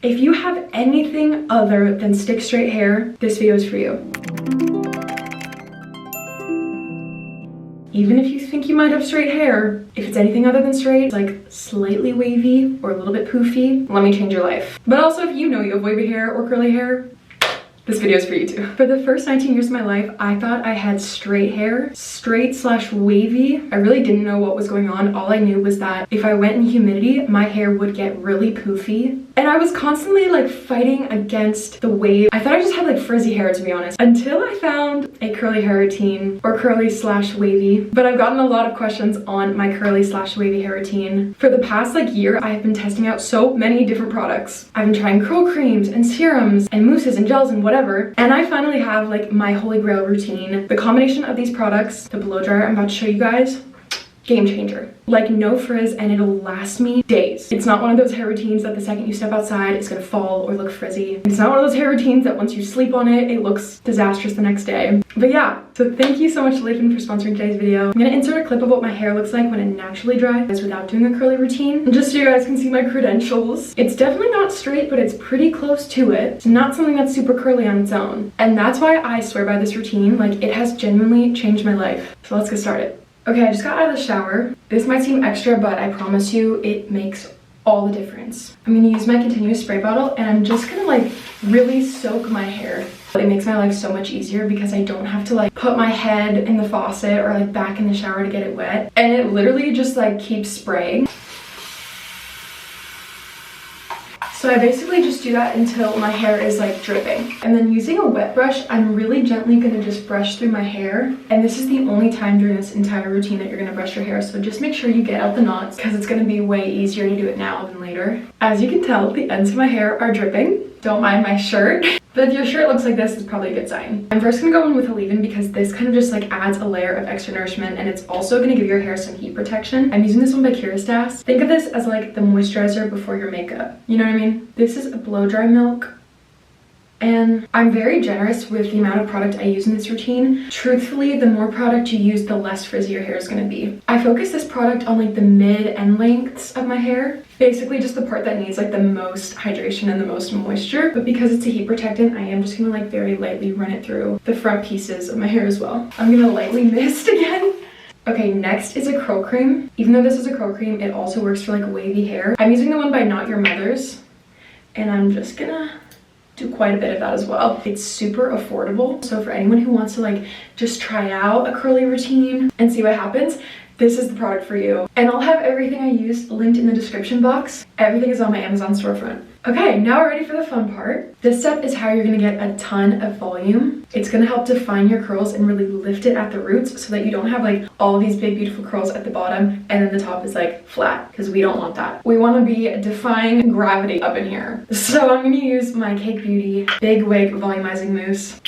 If you have anything other than stick straight hair, this video is for you. Even if you think you might have straight hair, if it's anything other than straight, like slightly wavy or a little bit poofy, let me change your life. But also, if you know you have wavy hair or curly hair, this video is for you too. For the first 19 years of my life, I thought I had straight hair, straight/wavy. I really didn't know what was going on. All I knew was that if I went in humidity, my hair would get really poofy. And I was constantly like fighting against the wave. I thought I just had like frizzy hair, to be honest, until I found a curly hair routine, or curly/wavy. But I've gotten a lot of questions on my curly/wavy hair routine. For the past like year, I have been testing out so many different products. I've been trying curl creams and serums and mousses and gels and whatever. And I finally have like my holy grail routine. The combination of these products, the blow dryer I'm about to show you guys, game changer. Like no frizz, and it'll last me days. It's not one of those hair routines that the second you step outside it's gonna fall or look frizzy. It's not one of those hair routines that once you sleep on it, it looks disastrous the next day. But yeah, so thank you so much to Wavy for sponsoring today's video. I'm gonna insert a clip of what my hair looks like when it naturally dries without doing a curly routine, and just so you guys can see my credentials. It's definitely not straight, but it's pretty close to it. It's not something that's super curly on its own. And that's why I swear by this routine. Like, it has genuinely changed my life. So let's get started. Okay, I just got out of the shower. This might seem extra, but I promise you it makes all the difference. I'm gonna use my continuous spray bottle, and I'm just gonna like really soak my hair. It makes my life so much easier because I don't have to like put my head in the faucet or like back in the shower to get it wet. And it literally just like keeps spraying. So I basically just do that until my hair is like dripping. And then using a wet brush, I'm really gently gonna just brush through my hair. And this is the only time during this entire routine that you're gonna brush your hair. So just make sure you get out the knots because it's gonna be way easier to do it now than later. As you can tell, the ends of my hair are dripping. Don't mind my shirt. But if your shirt looks like this, it's probably a good sign. I'm first gonna go in with a leave-in because this kind of just like adds a layer of extra nourishment, and it's also gonna give your hair some heat protection. I'm using this one by Kerastase. Think of this as like the moisturizer before your makeup. You know what I mean? This is a blow dry milk. And I'm very generous with the amount of product I use in this routine. Truthfully, the more product you use, the less frizzy your hair is gonna be. I focus this product on like the mid and lengths of my hair. Basically just the part that needs like the most hydration and the most moisture. But because it's a heat protectant, I am just gonna like very lightly run it through the front pieces of my hair as well. I'm gonna lightly mist again. Okay, next is a curl cream. Even though this is a curl cream, it also works for like wavy hair. I'm using the one by Not Your Mother's, and I'm just gonna do quite a bit of that as well. It's super affordable, so for anyone who wants to like just try out a curly routine and see what happens, this is the product for you. And I'll have everything I used linked in the description box. Everything is on my Amazon storefront. Okay, now we're ready for the fun part. This step is how you're gonna get a ton of volume. It's gonna help define your curls and really lift it at the roots so that you don't have like all these big beautiful curls at the bottom and then the top is like flat, because we don't want that. We wanna be defying gravity up in here. So I'm gonna use my Cake Beauty Big Wig Volumizing Mousse.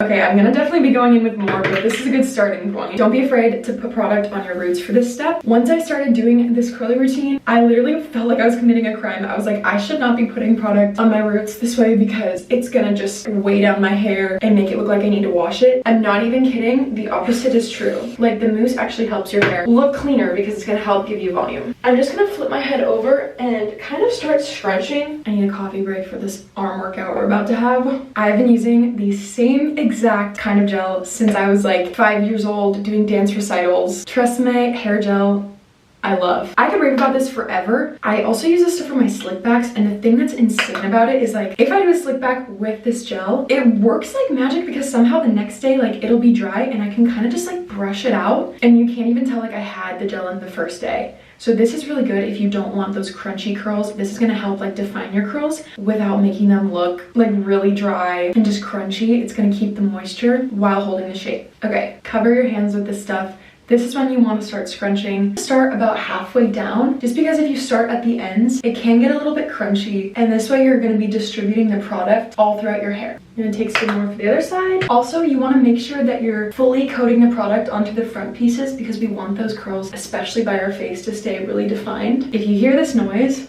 Okay, I'm gonna definitely be going in with more, but this is a good starting point. Don't be afraid to put product on your roots for this step. Once I started doing this curly routine, I literally felt like I was committing a crime. I was like, I should not be putting product on my roots this way because it's gonna just weigh down my hair and make it look like I need to wash it. I'm not even kidding, the opposite is true. Like, the mousse actually helps your hair look cleaner because it's gonna help give you volume. I'm just gonna flip my head over and kind of start scrunching. I need a coffee break for this arm workout we're about to have. I've been using the same exact kind of gel since I was like 5 years old doing dance recitals. Tresemme hair gel, I love. I could rave about this forever. I also use this stuff for my slick backs, and the thing that's insane about it is like if I do a slick back with this gel, it works like magic because somehow the next day like it'll be dry and I can kind of just like brush it out and you can't even tell like I had the gel in the first day. So this is really good if you don't want those crunchy curls. This is gonna help like define your curls without making them look like really dry and just crunchy. It's gonna keep the moisture while holding the shape. Okay, cover your hands with this stuff. This is when you want to start scrunching. Start about halfway down, just because if you start at the ends, it can get a little bit crunchy, and this way you're going to be distributing the product all throughout your hair. I'm going to take some more for the other side. Also, you want to make sure that you're fully coating the product onto the front pieces because we want those curls, especially by our face, to stay really defined. If you hear this noise,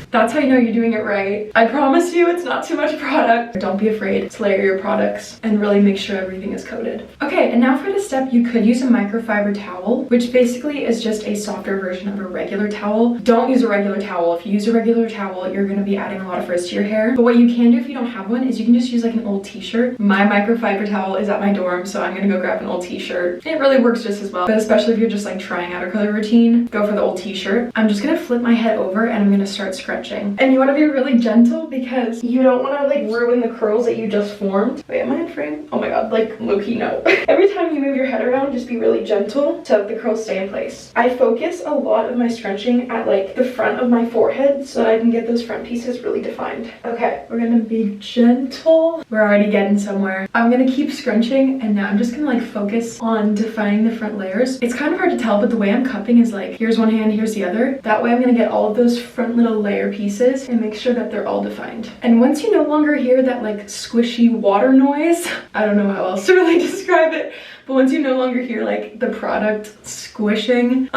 That's how you know you're doing it right. I promise you it's not too much product. Don't be afraid to layer your products and really make sure everything is coated. Okay, and now for this step, you could use a microfiber towel, which basically is just a softer version of a regular towel. Don't use a regular towel. If you use a regular towel, you're gonna be adding a lot of frizz to your hair. But what you can do if you don't have one is you can just use like an old t-shirt. My microfiber towel is at my dorm, so I'm gonna go grab an old t-shirt. It really works just as well, but especially if you're just like trying out a color routine, go for the old t-shirt. I'm just gonna flip my head over and I'm gonna start scrunching. And you wanna be really gentle because you don't wanna like ruin the curls that you just formed. Wait, am I in frame? Oh my god, like low-key no. Every time you move your head around, just be really gentle so the curls stay in place. I focus a lot of my scrunching at like the front of my forehead so that I can get those front pieces really defined. Okay, we're gonna be gentle. We're already getting somewhere. I'm gonna keep scrunching and now I'm just gonna like focus on defining the front layers. It's kind of hard to tell, but the way I'm cupping is like, here's one hand, here's the other. That way I'm gonna get all of those front little layer pieces and make sure that they're all defined. And once you no longer hear that like squishy water noise, I don't know how else to really describe it, but once you no longer hear like the product squishing,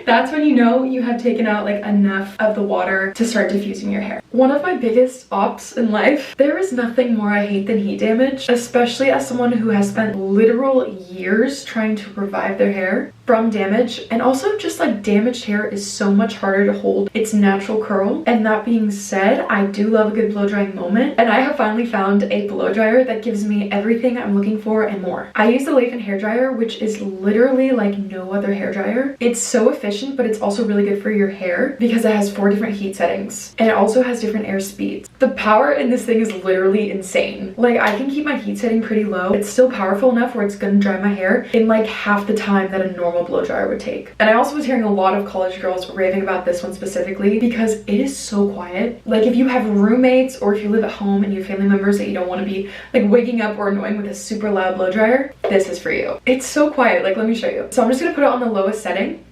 that's when you know you have taken out like enough of the water to start diffusing your hair. One of my biggest ops in life, there is nothing more I hate than heat damage, especially as someone who has spent literal years trying to revive their hair from damage. And also just like damaged hair is so much harder to hold its natural curl. And that being said, I do love a good blow drying moment, and I have finally found a blow dryer that gives me everything I'm looking for and more. I use the Wavy hair dryer, which is literally like no other hair dryer. It's so efficient, but it's also really good for your hair because it has 4 different heat settings and it also has different air speeds. The power in this thing is literally insane. Like I can keep my heat setting pretty low. It's still powerful enough where it's gonna dry my hair in like half the time that a normal blow dryer would take. And I also was hearing a lot of college girls raving about this one specifically because it is so quiet. Like if you have roommates or if you live at home and you have family members that you don't want to be like waking up or annoying with a super loud blow dryer, this is for you. It's so quiet. Like let me show you. So I'm just gonna put it on the lowest setting.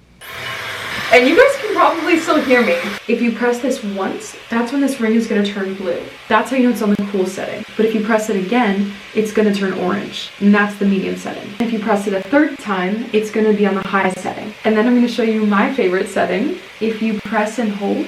And you guys can probably still hear me. If you press this once, that's when this ring is gonna turn blue. That's how you know it's on the cool setting. But if you press it again, it's gonna turn orange. And that's the medium setting. If you press it a third time, it's gonna be on the high setting. And then I'm gonna show you my favorite setting. If you press and hold,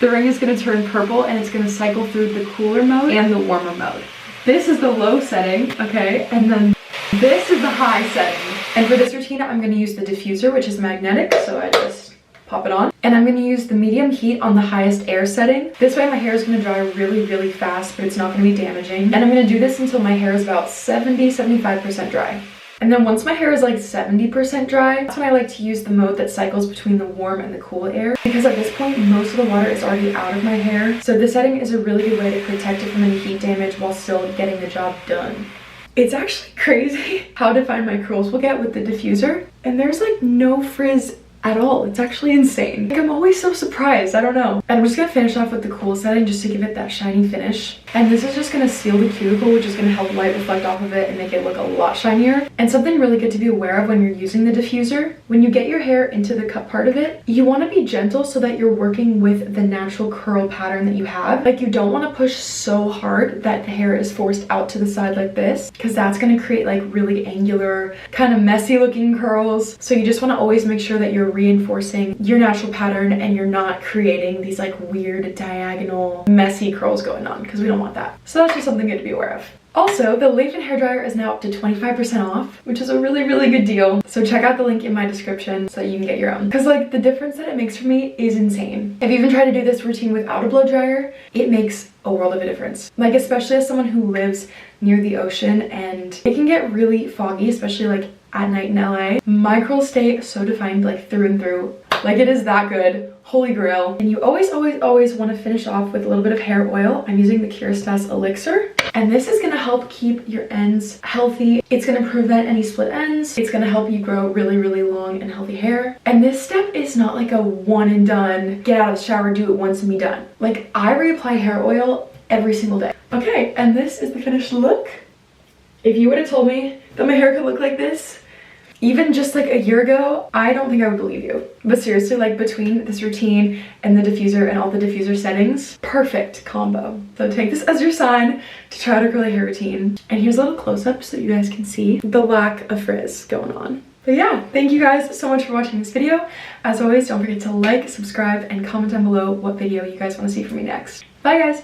the ring is gonna turn purple and it's gonna cycle through the cooler mode and the warmer mode. This is the low setting, okay? And then this is the high setting. And for this routine, I'm gonna use the diffuser, which is magnetic. So I just pop it on. And I'm gonna use the medium heat on the highest air setting. This way my hair is gonna dry really, really fast, but it's not gonna be damaging. And I'm gonna do this until my hair is about 70-75% dry. And then once my hair is like 70% dry, that's when I like to use the mode that cycles between the warm and the cool air. Because at this point, most of the water is already out of my hair. So this setting is a really good way to protect it from any heat damage while still getting the job done. It's actually crazy how defined my curls will get with the diffuser. And there's like no frizz at all. It's actually insane. Like I'm always so surprised. I don't know. And I'm just gonna finish off with the cool setting just to give it that shiny finish. And this is just gonna seal the cuticle, which is gonna help light reflect off of it and make it look a lot shinier. And something really good to be aware of when you're using the diffuser, when you get your hair into the cut part of it, you wanna be gentle so that you're working with the natural curl pattern that you have. Like you don't wanna push so hard that the hair is forced out to the side like this, because that's gonna create like really angular, kind of messy looking curls. So you just wanna always make sure that you're reinforcing your natural pattern and you're not creating these like weird diagonal messy curls going on, because we don't want that. So that's just something good to be aware of. Also, the Wavy hairdryer is now up to 25% off, which is a really, really good deal. So check out the link in my description so that you can get your own. Because like the difference that it makes for me is insane. If you even try to do this routine without a blow dryer, it makes a world of a difference. Like especially as someone who lives near the ocean and it can get really foggy, especially like at night in LA. My curls stay so defined like through and through. Like it is that good. Holy grail. And you always want to finish off with a little bit of hair oil. I'm using the Kerastase elixir. And this is going to help keep your ends healthy. It's going to prevent any split ends. It's going to help you grow really, really long and healthy hair. And this step is not like a one and done, get out of the shower, do it once and be done. Like I reapply hair oil every single day. Okay, and this is the finished look. If you would have told me that my hair could look like this, even just like a year ago, I don't think I would believe you. But seriously, like between this routine and the diffuser and all the diffuser settings, perfect combo. So take this as your sign to try out a curly hair routine. And here's a little close-up so you guys can see the lack of frizz going on. But yeah, thank you guys so much for watching this video. As always, don't forget to like, subscribe, and comment down below what video you guys want to see from me next. Bye guys!